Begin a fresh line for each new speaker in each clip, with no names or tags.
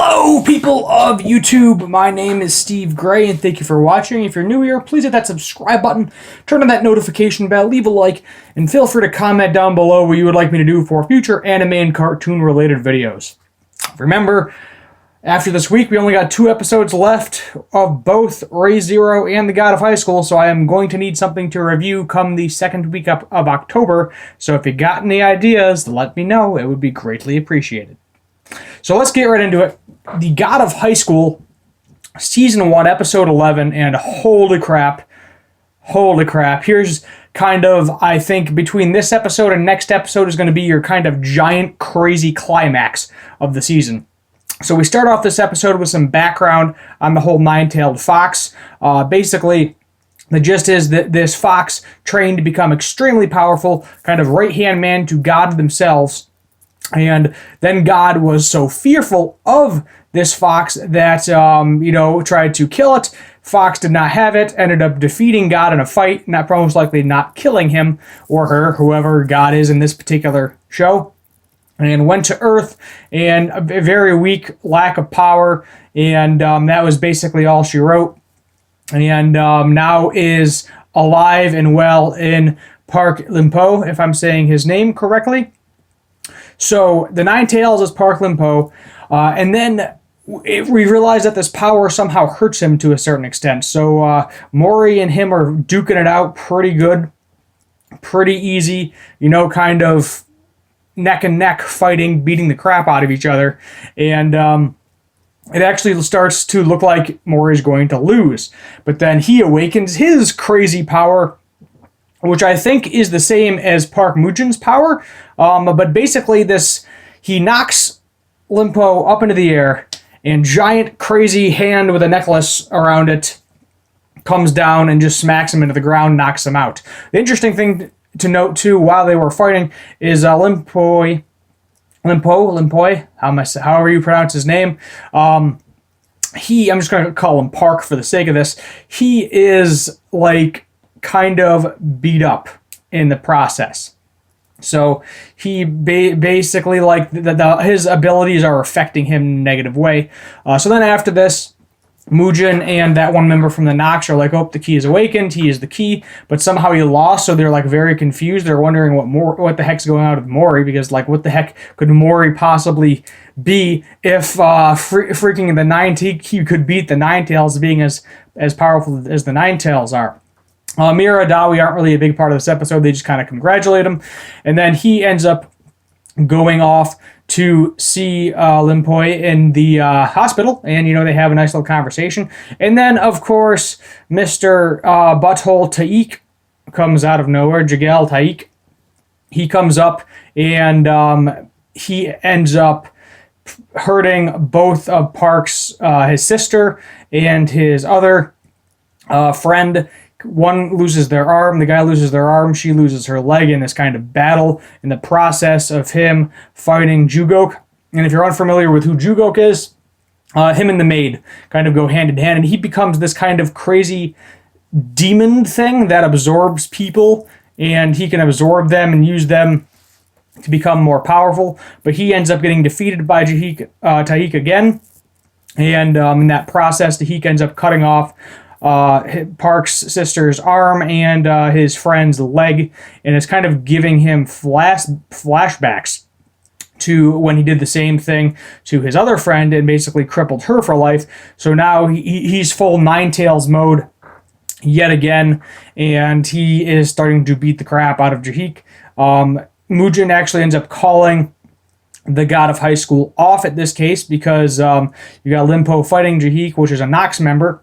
Hello, people of YouTube. My name is Steve Gray, and thank you for watching. If you're new here, please hit that subscribe button, turn on that notification bell, leave a like, and feel free to comment down below what you would like me to do for future anime and cartoon-related videos. Remember, after this week, we only got 2 episodes left of both Re:Zero and The God of High School, so I am going to need something to review come the second week of October. So if you got any ideas, let me know. It would be greatly appreciated. So let's get right into it. The God of High School, Season 1, Episode 11, and holy crap. Here's kind of, I think, between this episode and next episode is going to be your kind of giant, crazy climax of the season. So we start off this episode with some background on the whole nine-tailed fox. Basically, the gist is that this fox trained to become extremely powerful, kind of right-hand man to God themselves. And then God was so fearful of this fox that, tried to kill it. Fox did not have it, ended up defeating God in a fight, not most likely not killing him or her, whoever God is in this particular show, and went to Earth, and a very weak lack of power, and that was basically all she wrote. And now is alive and well in Park Limpo, if I'm saying his name correctly. So the Nine Tails is Park Limpo, and then we realize that this power somehow hurts him to a certain extent. So Mori and him are duking it out pretty good, pretty easy, kind of neck and neck fighting, beating the crap out of each other. And it actually starts to look like Mori's going to lose. But then he awakens his crazy power, which I think is the same as Park Mujin's power. But basically he knocks Limpo up into the air, and giant crazy hand with a necklace around it comes down and just smacks him into the ground, knocks him out. The interesting thing to note too, while they were fighting, is Limpo, however you pronounce his name, I'm just going to call him Park for the sake of this. He is like kind of beat up in the process. So he basically, like, his abilities are affecting him in a negative way. So then after this, Mujin and that one member from the Nox are like, oh, the key is awakened, he is the key, but somehow he lost, so they're like very confused. They're wondering what the heck's going on with Mori, because like what the heck could Mori possibly be if freaking the he could beat the Nine Tails, being as powerful as the Nine Tails are. Mira and Dawi aren't really a big part of this episode. They just kind of congratulate him. And then he ends up going off to see Limpo in the hospital. And, they have a nice little conversation. And then, of course, Mr. Butthole Taik comes out of nowhere. Jigel Taik. He comes up and he ends up hurting both of Park's, his sister and his other friend. One loses their arm, the guy loses their arm, she loses her leg in this kind of battle in the process of him fighting Jugok. And if you're unfamiliar with who Jugok is, him and the maid kind of go hand in hand, and he becomes this kind of crazy demon thing that absorbs people, and he can absorb them and use them to become more powerful. But he ends up getting defeated by Taik again, and in that process, Taik ends up cutting off Park's sister's arm and his friend's leg, and it's kind of giving him flashbacks to when he did the same thing to his other friend and basically crippled her for life. So now he's full Nine Tails mode yet again, and he is starting to beat the crap out of Jahik. Mujin actually ends up calling the God of High School off at this case because you got Limpo fighting Jahik, which is a Nox member.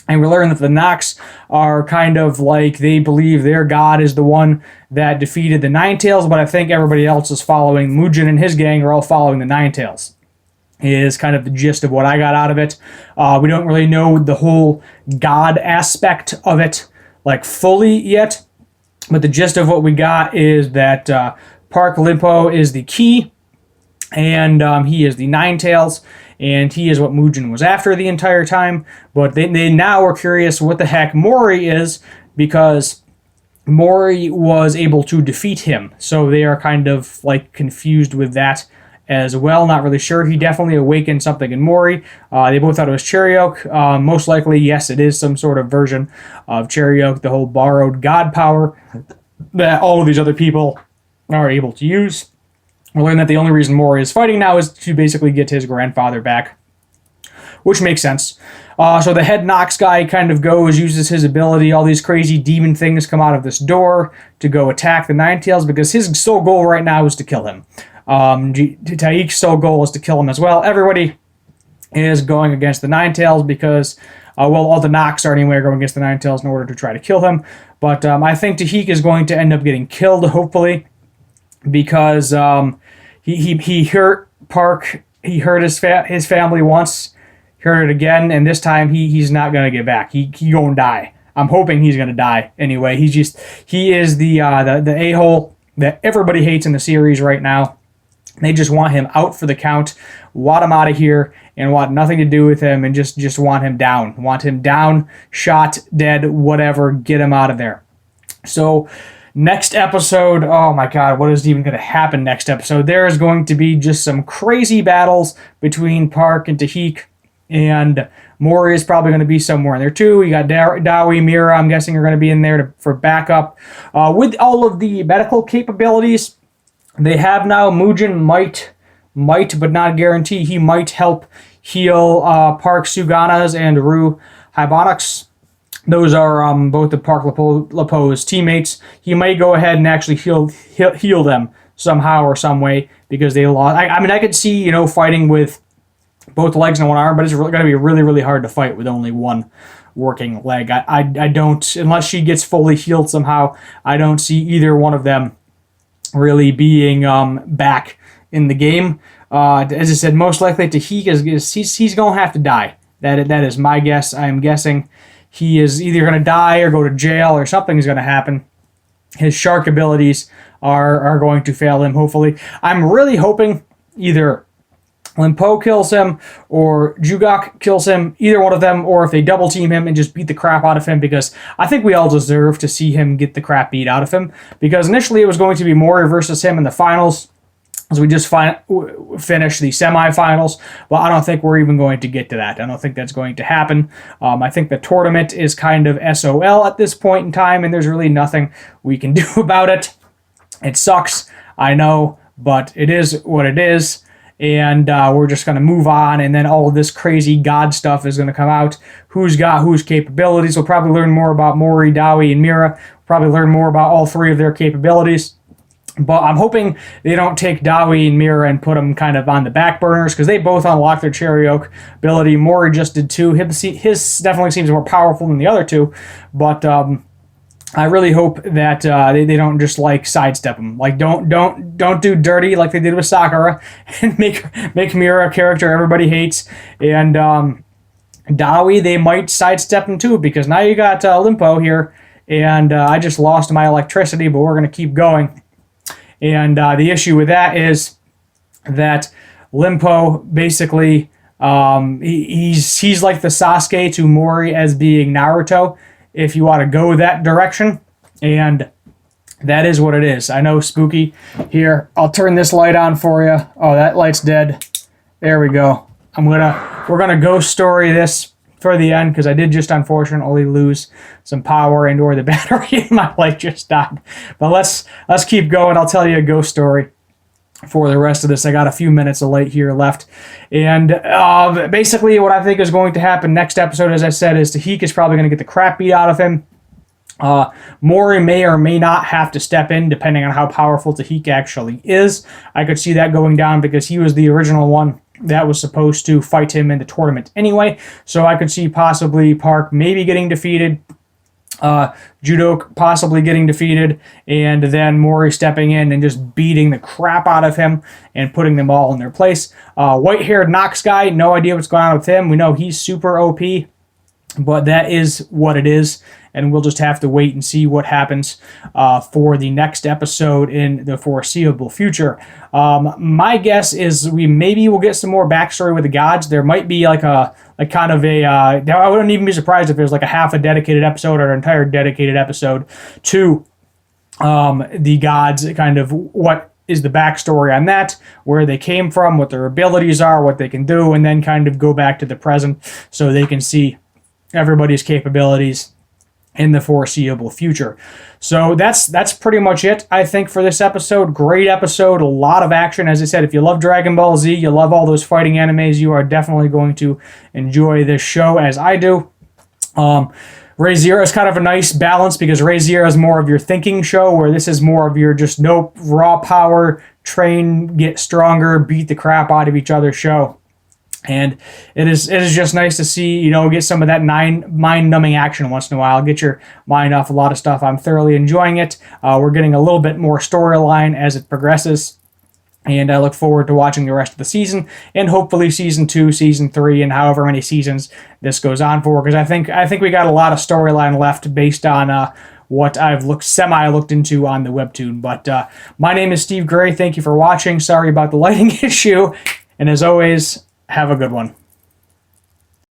And we learn that the Nox are kind of like, they believe their god is the one that defeated the Nine Tails, but I think everybody else is following. Mujin and his gang are all following the Nine Tails, is kind of the gist of what I got out of it. We don't really know the whole god aspect of it, like, fully yet, but the gist of what we got is that Park Limpo is the key, and he is the Nine Tails, and he is what Mujin was after the entire time. But they now are curious what the heck Mori is, because Mori was able to defeat him. So they are kind of like confused with that as well. Not really sure. He definitely awakened something in Mori. They both thought it was Cherry-Oak. Most likely, yes, it is some sort of version of Cherry-Oak, the whole borrowed god power that all of these other people are able to use. We learn that the only reason Mori is fighting now is to basically get his grandfather back, which makes sense. So the head Nox guy kind of goes, uses his ability, all these crazy demon things come out of this door to go attack the Ninetales, because his sole goal right now is to kill him. Taik's sole goal is to kill him as well. Everybody is going against the Ninetales because, all the Nox are anyway going against the Ninetales in order to try to kill him. But I think Tahik is going to end up getting killed, hopefully, because he hurt Park. He hurt his family once. Hurt it again, and this time he's not gonna get back. He gonna die. I'm hoping he's gonna die anyway. He is the a-hole that everybody hates in the series right now. They just want him out for the count, want him out of here, and want nothing to do with him, and just want him down. Want him down, shot, dead, whatever. Get him out of there. So next episode, oh my god, what is even going to happen next episode? There is going to be just some crazy battles between Park and Tahik. And Mori is probably going to be somewhere in there too. You got Dowie, Mira, I'm guessing are going to be in there for backup. With all of the medical capabilities they have now, Mugen might, but not guarantee, he might help heal Park Suganas and Ru Hibonix. Those are both the Park Lepo's teammates. He may go ahead and actually heal them somehow or some way because they lost. I mean, I could see, fighting with both legs and one arm, but it's going to be really, really hard to fight with only one working leg. I don't, unless she gets fully healed somehow, I don't see either one of them really being back in the game. As I said, most likely Tahik he's going to have to die. That is my guess. I am guessing he is either going to die or go to jail or something is going to happen. His shark abilities are going to fail him, hopefully. I'm really hoping either Limpo kills him or Jugok kills him, either one of them, or if they double team him and just beat the crap out of him, because I think we all deserve to see him get the crap beat out of him, because initially it was going to be Mori versus him in the finals as we just finish the semifinals, but I don't think we're even going to get to that. I don't think that's going to happen. I think the tournament is kind of SOL at this point in time, and there's really nothing we can do about it. It sucks, I know, but it is what it is. And we're just going to move on, and then all of this crazy god stuff is going to come out. Who's got whose capabilities. We'll probably learn more about Mori, Dowie, and Mira. We'll probably learn more about all three of their capabilities. But I'm hoping they don't take Dowie and Mira and put them kind of on the back burners, because they both unlocked their Cherry-Oak ability. Mori just did too. His definitely seems more powerful than the other two, but I really hope that they don't just sidestep him. Don't do dirty like they did with Sakura and make Mira a character everybody hates. And Dowie, they might sidestep him too, because now you got Limpo here, and I just lost my electricity, but we're gonna keep going. And the issue with that is that Limpo basically he's like the Sasuke to Mori as being Naruto, if you want to go that direction, and that is what it is. I know, spooky. Here, I'll turn this light on for you. Oh, that light's dead. There we go. We're gonna ghost story this for the end, because I did just unfortunately lose some power and or the battery in my light just died. But let's keep going. I'll tell you a ghost story for the rest of this. I got a few minutes of light here left. And basically what I think is going to happen next episode, as I said, is Tahik is probably going to get the crap beat out of him. Mori may or may not have to step in, depending on how powerful Tahik actually is. I could see that going down, because he was the original one that was supposed to fight him in the tournament anyway. So I could see possibly Park maybe getting defeated, Judo possibly getting defeated, and then Mori stepping in and just beating the crap out of him and putting them all in their place. White-haired Nox guy, no idea what's going on with him. We know he's super OP, but that is what it is, and we'll just have to wait and see what happens for the next episode in the foreseeable future. My guess is we maybe will get some more backstory with the gods. There might be I wouldn't even be surprised if there's a half a dedicated episode or an entire dedicated episode to the gods, kind of what is the backstory on that, where they came from, what their abilities are, what they can do, and then kind of go back to the present so they can see everybody's capabilities in the foreseeable future. So that's pretty much it, I think, for this episode. Great episode, a lot of action. As I said, if you love Dragon Ball Z, you love all those fighting animes, you are definitely going to enjoy this show as I do. Ray Zero is kind of a nice balance because Ray Zero is more of your thinking show, where this is more of your just raw power, train, get stronger, beat the crap out of each other show. And it is just nice to see, get some of that mind-numbing action once in a while, get your mind off a lot of stuff. I'm thoroughly enjoying it. We're getting a little bit more storyline as it progresses. And I look forward to watching the rest of the season, and hopefully season 2, season 3, and however many seasons this goes on for. Because I think we got a lot of storyline left based on what I've looked into on the webtoon. But my name is Steve Gray. Thank you for watching. Sorry about the lighting issue, and as always, have a good one.